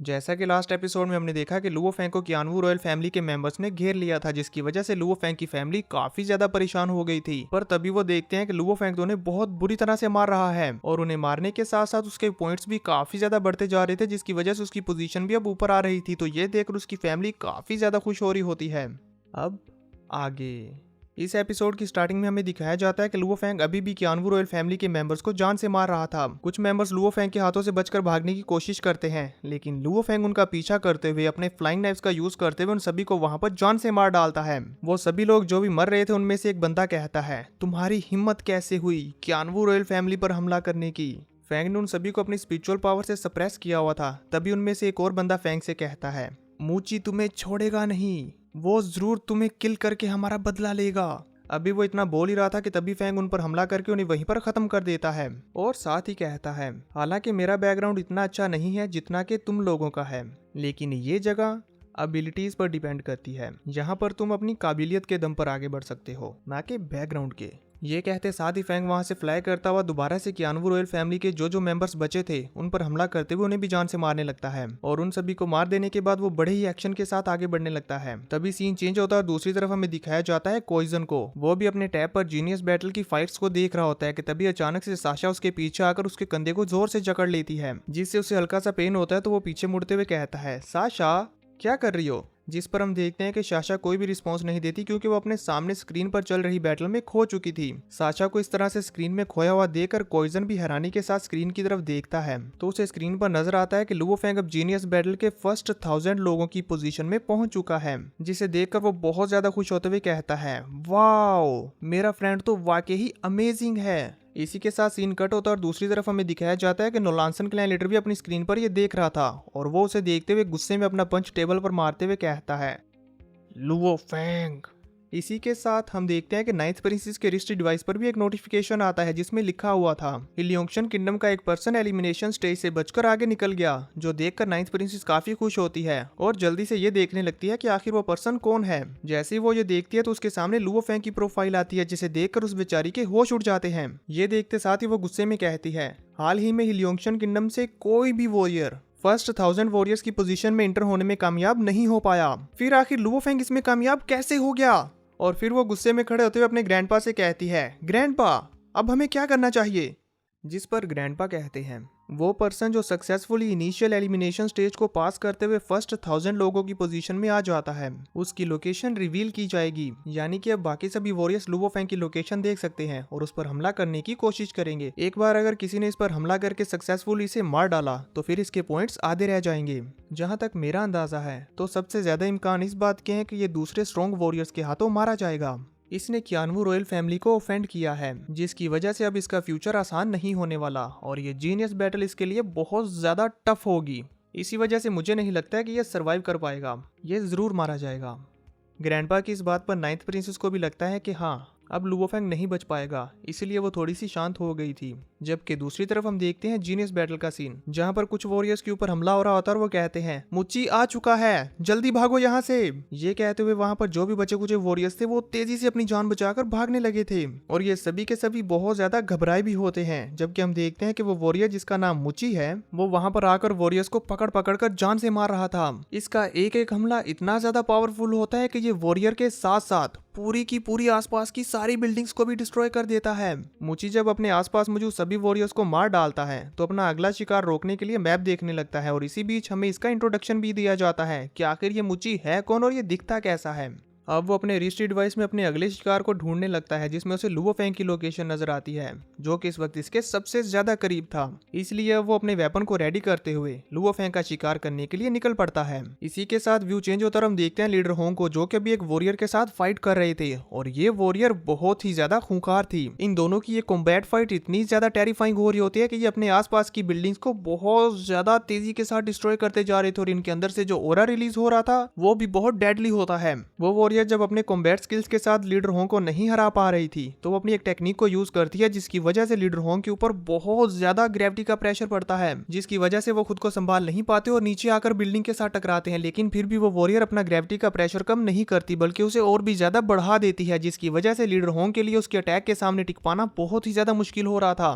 जैसा कि last episode में हमने देखा कि लुओ फैंग को कियानवू रॉयल फैमिली के मेंबर्स ने घेर लिया था, जिसकी वजह से लुओ फैंग की फैमिली काफी ज्यादा परेशान हो गई थी। पर तभी वो देखते हैं कि लुओ फैंग तो उन्हें बहुत बुरी तरह से मार रहा है और उन्हें मारने के साथ साथ उसके पॉइंट्स भी काफी ज्यादा बढ़ते जा रहे थे, जिसकी वजह से उसकी पोजीशन भी अब ऊपर आ रही थी। तो ये देखकर उसकी फैमिली काफी ज्यादा खुश हो रही होती है। अब आगे इस एपिसोड की स्टार्टिंग में हमें दिखाया जाता है कि लुओ फैंग अभी भी कियानवू रॉयल फैमिली के मेंबर्स को जान से मार रहा था। कुछ मेंबर्स लुओ फैंग के हाथों से बचकर भागने की कोशिश करते हैं, लेकिन लुओ फैंग उनका पीछा करते हुए अपने फ्लाइंग नाइफ्स का यूज करते हुए उन सभी को वहां पर जान से मार डालता है। वो सभी लोग जो भी मर रहे थे उनमें से एक बंदा कहता है, तुम्हारी हिम्मत कैसे हुई कियानवू रॉयल फैमिली पर हमला करने की। फैंग ने उन सभी को अपनी स्पिरिचुअल पावर से सप्रेस किया हुआ था। तभी उनमें से एक और बंदा फैंग से कहता है, मूची तुम्हें छोड़ेगा नहीं, वो जरूर तुम्हें किल करके हमारा बदला लेगा। अभी वो इतना बोल ही रहा था कि तभी फैंग उन पर हमला करके उन्हें वहीं पर खत्म कर देता है और साथ ही कहता है, हालांकि मेरा बैकग्राउंड इतना अच्छा नहीं है जितना कि तुम लोगों का है, लेकिन ये जगह एबिलिटीज पर डिपेंड करती है। यहाँ पर तुम अपनी काबिलियत के दम पर आगे बढ़ सकते हो, ना कि बैकग्राउंड के। ये कहते साथ ही फैंग वहां से फ्लाई करता हुआ दोबारा से कियानवू रॉयल फैमिली के जो मेंबर्स बचे थे उन पर हमला करते हुए उन्हें भी जान से मारने लगता है। और उन सभी को मार देने के बाद वो बड़े ही एक्शन के साथ आगे बढ़ने लगता है। तभी सीन चेंज होता है और दूसरी तरफ हमें दिखाया जाता है कोइजन को। वो भी अपने टैब पर जीनियस बैटल की फाइट्स को देख रहा होता है कि तभी अचानक से साशा उसके पीछे आकर उसके कंधे को जोर से जकड़ लेती है, जिससे उसे हल्का सा पेन होता है। तो वो पीछे मुड़ते हुए कहता है, साशा क्या कर रही हो। जिस पर हम देखते हैं कि साशा कोई भी रिस्पॉन्स नहीं देती, क्योंकि वो अपने सामने स्क्रीन पर चल रही बैटल में खो चुकी थी। साशा को इस तरह से स्क्रीन में खोया हुआ देखकर कोइजन भी हैरानी के साथ स्क्रीन की तरफ देखता है। तो उसे स्क्रीन पर नजर आता है कि लुओ फैंग अब जीनियस बैटल के फर्स्ट 1000 लोगों की पोजीशन में पहुंच चुका है, जिसे देखकर वो बहुत ज्यादा खुश होते हुए कहता है, वाओ मेरा फ्रेंड तो वाकई ही अमेजिंग है। इसी के साथ सीन कट होता है और दूसरी तरफ हमें दिखाया जाता है कि नोलानसन क्लैन लीडर भी अपनी स्क्रीन पर ये देख रहा था और वो उसे देखते हुए गुस्से में अपना पंच टेबल पर मारते हुए कहता है, लुओ फैंग। इसी के साथ हम देखते हैं कि नाइन्थ प्रिंसेस के रिस्ट डिवाइस पर भी एक नोटिफिकेशन आता है, जिसमें लिखा हुआ था, इलियोंगशन किंगडम का एक पर्सन एलिमिनेशन स्टेज से बचकर आगे निकल गया। जो देखकर नाइन्थ प्रिंसेस काफी खुश होती है और जल्दी से ये देखने लगती है कि आखिर वो पर्सन कौन है। जैसे ही वो ये देखती है तो उसके सामने लुओ फैंग की प्रोफाइल आती है, जिसे देखकर उस बेचारी के होश उड़ जाते हैं। ये देखते साथ ही वो गुस्से में कहती है, हाल ही में इलियोंगशन किंगडम से कोई भी वॉरियर फर्स्ट 1000 वॉरियर्स की पोजीशन में इंटर होने में कामयाब नहीं हो पाया, फिर आखिर लुओ फैंग इसमें कामयाब कैसे हो गया। और फिर वो गुस्से में खड़े होते हुए अपने ग्रैंडपा से कहती है, ग्रैंडपा अब हमें क्या करना चाहिए। जिस पर ग्रैंडपा कहते हैं, वो पर्सन जो सक्सेसफुली इनिशियल एलिमिनेशन स्टेज को पास करते हुए फर्स्ट 1000 लोगों की पोजीशन में आ जाता है, उसकी लोकेशन रिवील की जाएगी। यानी कि अब बाकी सभी वॉरियर्स लुओ फैंग की लोकेशन देख सकते हैं और उस पर हमला करने की कोशिश करेंगे। एक बार अगर किसी ने इस पर हमला करके सक्सेसफुली इसे मार डाला तो फिर इसके पॉइंट्स आधे रह जाएंगे। जहां तक मेरा अंदाजा है तो सबसे ज्यादा इम्कान इस बात के हैं कि ये दूसरे स्ट्रॉन्ग वॉरियर्स के हाथों मारा जाएगा। इसने कियानवू रॉयल फैमिली को ऑफेंड किया है, जिसकी वजह से अब इसका फ्यूचर आसान नहीं होने वाला और ये जीनियस बैटल इसके लिए बहुत ज्यादा टफ होगी। इसी वजह से मुझे नहीं लगता है कि ये सरवाइव कर पाएगा, ये जरूर मारा जाएगा। ग्रैंडपा की इस बात पर नाइन्थ प्रिंसेस को भी लगता है कि हाँ अब लुओ फैंग नहीं बच पाएगा, इसीलिए वो थोड़ी सी शांत हो गई थी। जबकि दूसरी तरफ हम देखते हैं जीनियस बैटल का सीन, जहां पर कुछ वॉरियर्स के ऊपर हमला हो रहा होता है और वो कहते हैं, मुच्ची आ चुका है, जल्दी भागो यहाँ से। ये कहते हुए वहां पर जो भी बचे कुछ वॉरियर्स थे वो तेजी से अपनी जान बचाकर भागने लगे थे और ये सभी के सभी बहुत ज्यादा घबराए भी होते हैं। जबकि हम देखते हैं कि वो वॉरियर जिसका नाम मुच्ची है वो वहां पर आकर वॉरियर्स को पकड़ पकड़ कर जान से मार रहा था। इसका एक एक हमला इतना ज्यादा पावरफुल होता है कि ये वॉरियर के साथ साथ पूरी की पूरी आसपास की सारी बिल्डिंग्स को भी डिस्ट्रॉय कर देता है। मुची जब अपने आसपास मौजूद सभी वॉरियर्स को मार डालता है तो अपना अगला शिकार रोकने के लिए मैप देखने लगता है और इसी बीच हमें इसका इंट्रोडक्शन भी दिया जाता है कि आखिर ये मुची है कौन और ये दिखता कैसा है। अब वो अपने रिस्ट डिवाइस में अपने अगले शिकार को ढूंढने लगता है, जिसमें उसे लुओ फैंग की लोकेशन नजर आती है, जो कि इस वक्त इसके सबसे ज्यादा करीब था। इसलिए वो अपने वेपन को रेडी करते हुए लुओ फैंग का शिकार करने के लिए निकल पड़ता है। इसी के साथ व्यू चेंज होता और हम देखते हैं लीडर होंग को, जो कि अभी एक वॉरियर के साथ फाइट कर रहे थे और ये वॉरियर बहुत ही ज्यादा खूंखार थी। इन दोनों की ये कॉम्बैट फाइट इतनी ज्यादा टेरिफाइंग हो रही होती है कि ये अपने आसपास की बिल्डिंग्स को बहुत ज्यादा तेजी के साथ डिस्ट्रॉय करते जा रहे थे और इनके अंदर से जो ओरा रिलीज हो रहा था वो भी बहुत डेडली होता है। वो वॉरियर जब अपने कॉम्बैट स्किल्स के साथ लीडर होंग को नहीं हरा पा रही थी तो वो अपनी एक टेक्निक को यूज करती है, जिसकी वजह से लीडर होंग के ऊपर बहुत ज्यादा ग्रेविटी का प्रेशर पड़ता है, जिसकी वजह से वो खुद को संभाल नहीं पाते और नीचे आकर बिल्डिंग के साथ टकराते हैं। लेकिन फिर भी वो वॉरियर अपना ग्रेविटी का प्रेशर कम नहीं करती बल्कि उसे और भी ज्यादा बढ़ा देती है, जिसकी वजह से लीडर होंग के लिए उसके अटैक के सामने टिक पाना बहुत ही ज्यादा मुश्किल हो रहा था।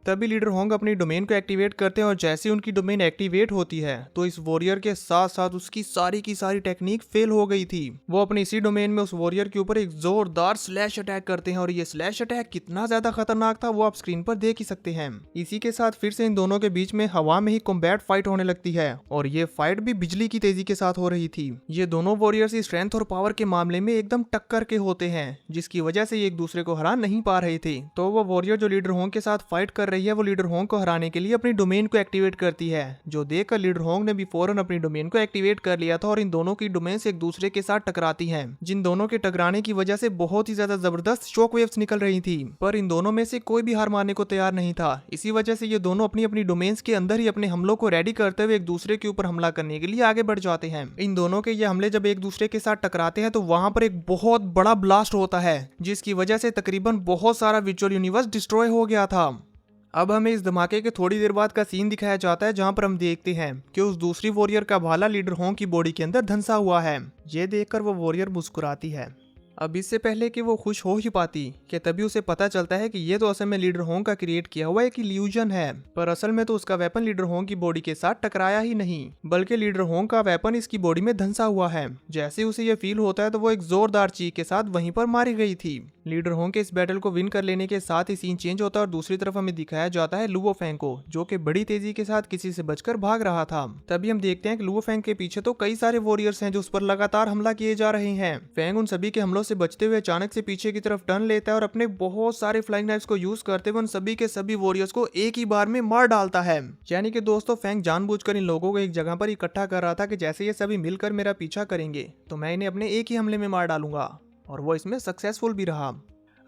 तभी लीडर होंग अपनी डोमेन को एक्टिवेट करते हैं और जैसे उनकी डोमेन एक्टिवेट होती है तो इस वॉरियर के साथ साथ उसकी सारी की सारी टेक्निक फेल हो गई थी। वो अपनी इसी डोमेन में उस वॉरियर के ऊपर एक जोरदार स्लैश अटैक करते हैं और ये स्लैश अटैक कितना ज्यादा खतरनाक था वो आप स्क्रीन पर देख ही सकते हैं। इसी के साथ फिर से इन दोनों के बीच में हवा में ही कॉम्बैट फाइट होने लगती है और ये फाइट भी बिजली की तेजी के साथ हो रही थी। ये दोनों वॉरियर्स स्ट्रेंथ और पावर के मामले में एकदम टक्कर के होते हैं जिसकी वजह से ये एक दूसरे को हरा नहीं पा रहे थे। तो वो वॉरियर जो लीडर होंग के साथ फाइट कर रही है वो लीडर होंग को हराने के लिए अपनी डोमेन को एक्टिवेट करती है, जो देखकर लीडर होंग ने भी फौरन अपनी डोमेन को एक्टिवेट कर लिया था और इन दोनों की डोमेन एक दूसरे के साथ टकराती हैं, जिन दोनों के टकराने की वजह से बहुत ही ज्यादा जबरदस्त शॉक वेव्स निकल रही थी। पर इन दोनों में से कोई भी हार मानने को तैयार नहीं था। इसी वजह से ये दोनों अपनी अपनी डोमेन्स के अंदर ही अपने हमलों को रेडी करते हुए एक दूसरे के ऊपर हमला करने के लिए आगे बढ़ जाते हैं। इन दोनों के ये हमले जब एक दूसरे के साथ टकराते हैं तो वहां पर एक बहुत बड़ा ब्लास्ट होता है जिसकी वजह से तकरीबन बहुत सारा विजुअल यूनिवर्स डिस्ट्रॉय हो गया था। अब हमें इस धमाके के थोड़ी देर बाद का सीन दिखाया जाता है जहां पर हम देखते हैं कि उस दूसरी वॉरियर का भाला लीडर होंग की बॉडी के अंदर धंसा हुआ है। ये देखकर वो वॉरियर मुस्कुराती है। अब इससे पहले कि वो खुश हो ही पाती कि तभी उसे पता चलता है कि ये तो असल में लीडर होंग का क्रिएट किया हुआ एक इल्यूजन है, पर असल में तो उसका वेपन लीडर होंग की बॉडी के साथ टकराया ही नहीं बल्कि लीडर होंग का वेपन इसकी बॉडी में धंसा हुआ है। जैसे उसे ये फील होता है तो वो एक जोरदार चीख के साथ वहीं पर मारी गई थी। लीडर होंग के इस बैटल को विन कर लेने के साथ ही सीन चेंज होता है और दूसरी तरफ हमें दिखाया जाता है लुओ फेंग को, जो कि बड़ी तेजी के साथ किसी से बचकर भाग रहा था। तभी हम देखते हैं कि लुओ फेंग के पीछे तो कई सारे वॉरियर्स हैं जो उस पर लगातार हमला किए जा रहे हैं। फेंग उन सभी के हमलों से बचते हुए अचानक से पीछे की तरफ टर्न लेता है और अपने बहुत सारे फ्लाइंग नाइफ्स को यूज करते हुए उन सभी के सभी वॉरियर्स को एक ही बार में मार डालता है। यानी कि दोस्तों फेंग जानबूझकर इन लोगों को एक जगह पर इकट्ठा कर रहा था कि जैसे ये सभी मिलकर मेरा पीछा करेंगे तो मैं इन्हें अपने एक ही हमले में मार डालूंगा, और वो इसमें सक्सेसफुल भी रहा।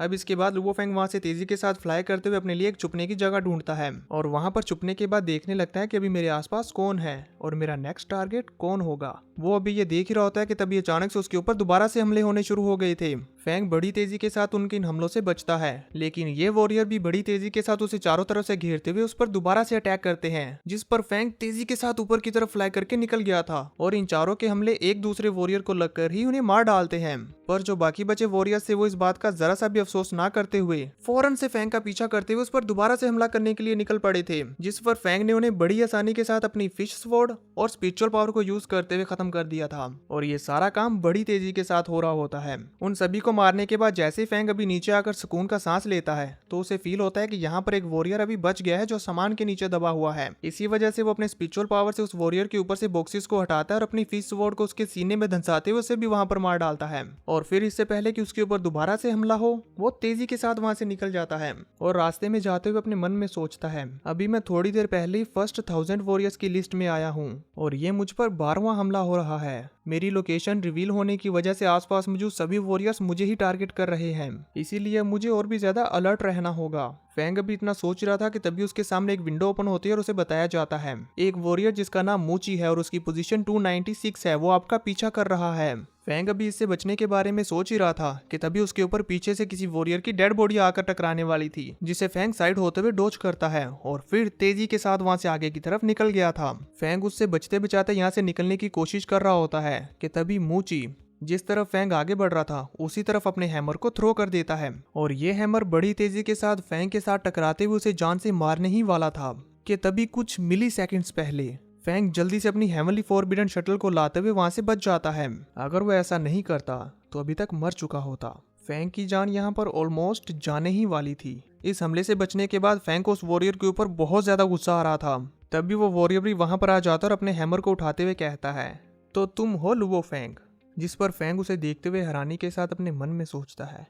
अब इसके बाद लुओ फेंग वहां से तेजी के साथ फ्लाई करते हुए अपने लिए एक छुपने की जगह ढूंढता है और वहां पर छुपने के बाद देखने लगता है कि अभी मेरे आसपास कौन है और मेरा नेक्स्ट टारगेट कौन होगा। वो अभी ये देख ही रहा होता है कि तभी अचानक से उसके ऊपर दोबारा से हमले होने शुरू हो गए थे। फेंग बड़ी तेजी के साथ उनके इन हमलों से बचता है, लेकिन ये वॉरियर भी बड़ी तेजी के साथ उसे चारों तरफ से घेरते हुए उस पर दोबारा से अटैक करते हैं, जिस पर फेंग तेजी के साथ ऊपर की तरफ फ्लाई करके निकल गया था और इन चारों के हमले एक दूसरे वॉरियर को लगकर ही उन्हें मार डालते हैं। पर जो बाकी बचे वॉरियर थे वो इस बात का जरा सा भी अफसोस ना करते हुए फौरन से फेंग का पीछा करते हुए उस पर दोबारा से हमला करने के लिए निकल पड़े थे, जिस पर फेंग ने उन्हें बड़ी आसानी के साथ अपनी फिश स्वॉर्ड और स्पिरिचुअल पावर को यूज करते हुए खत्म कर दिया था। और ये सारा काम बड़ी तेजी के साथ हो रहा होता है। उन सभी को मारने के बाद जैसे फेंग अभी नीचे आकर सुकून का सांस लेता है तो उसे फील होता है कि यहाँ पर एक वॉरियर अभी बच गया है जो सामान के नीचे दबा हुआ है। इसी वजह से वो अपने स्पिरिचुअल पावर से उस वॉरियर के ऊपर से बॉक्सेस को हटाता है और अपनी फिश स्वॉर्ड को उसके सीने में धंसाते हुए उसे भी वहां पर मार डालता है। और फिर इससे पहले कि उसके ऊपर दोबारा से हमला हो वो तेजी के साथ वहां से निकल जाता है और रास्ते में जाते हुए अपने मन में सोचता है, अभी मैं थोड़ी देर पहले ही फर्स्ट 1000 वॉरियर्स की लिस्ट में आया हूँ और ये मुझ पर 12वां हमला हो रहा है। मेरी लोकेशन रिवील होने की वजह से आसपास मौजूद सभी वॉरियर्स मुझे ही टारगेट कर रहे हैं, इसीलिए मुझे और भी ज्यादा अलर्ट रहना होगा। फेंग भी इतना सोच रहा था कि तभी उसके सामने एक विंडो ओपन होती है और उसे बताया जाता है एक वॉरियर जिसका नाम मूची है और उसकी पोजीशन 296 है, वो आपका पीछा कर रहा है। फेंग अभी इससे बचने के बारे में सोच ही रहा था कि तभी उसके ऊपर पीछे से किसी वॉरियर की डेड बॉडी आकर टकराने वाली थी, जिसे फेंग साइड होते हुए डॉज करता है और फिर तेजी के साथ वहां से आगे की तरफ निकल गया था। फेंग उससे बचते बचाते यहाँ से निकलने की कोशिश कर रहा होता है कि तभी मूची जिस तरफ फेंग आगे बढ़ रहा था उसी तरफ अपने हैमर को थ्रो कर देता है और ये हैमर बड़ी तेजी के साथ फेंग के साथ टकराते हुए उसे जान से मारने ही वाला था कि तभी कुछ मिली सेकेंड्स पहले फेंग जल्दी से अपनी हेवनली फॉरबिडन शटल को लाते हुए वहां से बच जाता है। अगर वो ऐसा नहीं करता तो अभी तक मर चुका होता। फेंग की जान यहाँ पर ऑलमोस्ट जाने ही वाली थी। इस हमले से बचने के बाद फेंग को उस वॉरियर के ऊपर बहुत ज्यादा गुस्सा आ रहा था। तभी वो वॉरियर भी वहां पर आ जाता और अपने हैमर को उठाते हुए कहता है, तो तुम हो लुओ फेंग? जिस पर फेंग उसे देखते हुए हैरानी के साथ अपने मन में सोचता है,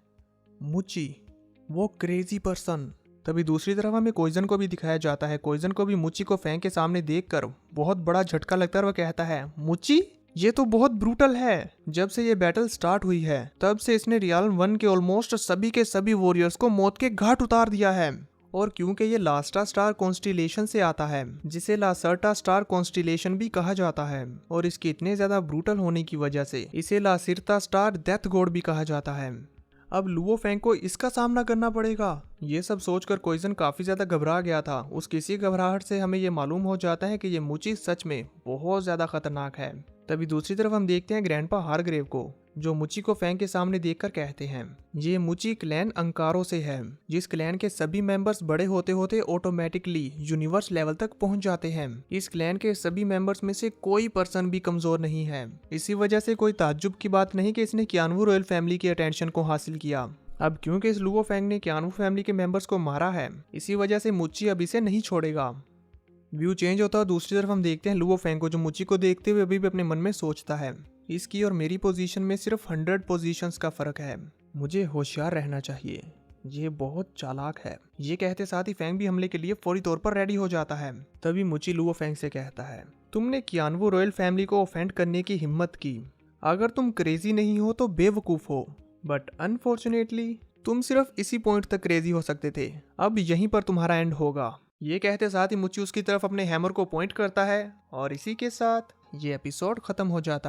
मुची वो क्रेजी पर्सन। तभी दूसरी तरफ हमें कोइजन को भी दिखाया जाता है। कोइजन को भी मुची को फेंग के सामने देखकर बहुत बड़ा झटका लगता है और वह कहता है, मुची ये तो बहुत ब्रूटल है। जब से ये बैटल स्टार्ट हुई है तब से इसने रियाल्म 1 के ऑलमोस्ट सभी के सभी वॉरियर्स को मौत के घाट उतार दिया है। और क्योंकि ये लास्टा स्टार कॉन्स्टिलेशन से आता है जिसे लासर्टा स्टार कॉन्स्टिलेशन भी कहा जाता है, और इसके इतने ज्यादा ब्रूटल होने की वजह से इसे लासिरता स्टार डेथ गॉड भी कहा जाता है। अब लुओ फेंग को इसका सामना करना पड़ेगा। ये सब सोचकर कोइजन काफी ज्यादा घबरा गया था। उसकी इसी घबराहट से हमें ये मालूम हो जाता है कि ये मुची सच में बहुत ज्यादा खतरनाक है। तभी दूसरी तरफ हम देखते हैं ग्रैंडपा हारग्रेव को, जो मुची को फैंग के सामने देखकर कहते हैं ये मुची क्लैन अंकारो से है, जिस क्लैन के सभी मेंबर्स बड़े होते होते ऑटोमेटिकली यूनिवर्स लेवल तक पहुंच जाते हैं। इस क्लैन के सभी मेंबर्स में से कोई पर्सन भी कमजोर नहीं है। इसी वजह से कोई ताज्जुब की बात नहीं कि इसने कियानवू रॉयल फैमिली की अटेंशन को हासिल किया। अब क्योंकि इस लुओ फैंग ने कियानवू फैमिली के मेंबर्स को मारा है, इसी वजह से मुची अब इसे नहीं छोड़ेगा। व्यू चेंज होता है। दूसरी तरफ हम देखते हैं लुओ फैंग को, जो मुची को देखते हुए अभी भी अपने मन में सोचता है इसकी और मेरी पोजीशन में सिर्फ 100 पोजीशंस का फर्क है, मुझे होशियार रहना चाहिए, ये बहुत चालाक है। ये कहते साथ ही फैंग भी हमले के लिए फौरी तौर पर रेडी हो जाता है। तभी मुची लुओ फैंग से कहता है तुमने कियानवू रॉयल फैमिली को ऑफेंड करने की हिम्मत की, अगर तुम क्रेजी नहीं हो तो बेवकूफ हो, बट अनफॉर्चुनेटली तुम सिर्फ इसी पॉइंट तक क्रेजी हो सकते थे, अब यहीं पर तुम्हारा एंड होगा। ये कहते साथ ही मुची उसकी तरफ अपने हैमर को पॉइंट करता है और इसी के साथ ये एपिसोड खत्म हो जाता है।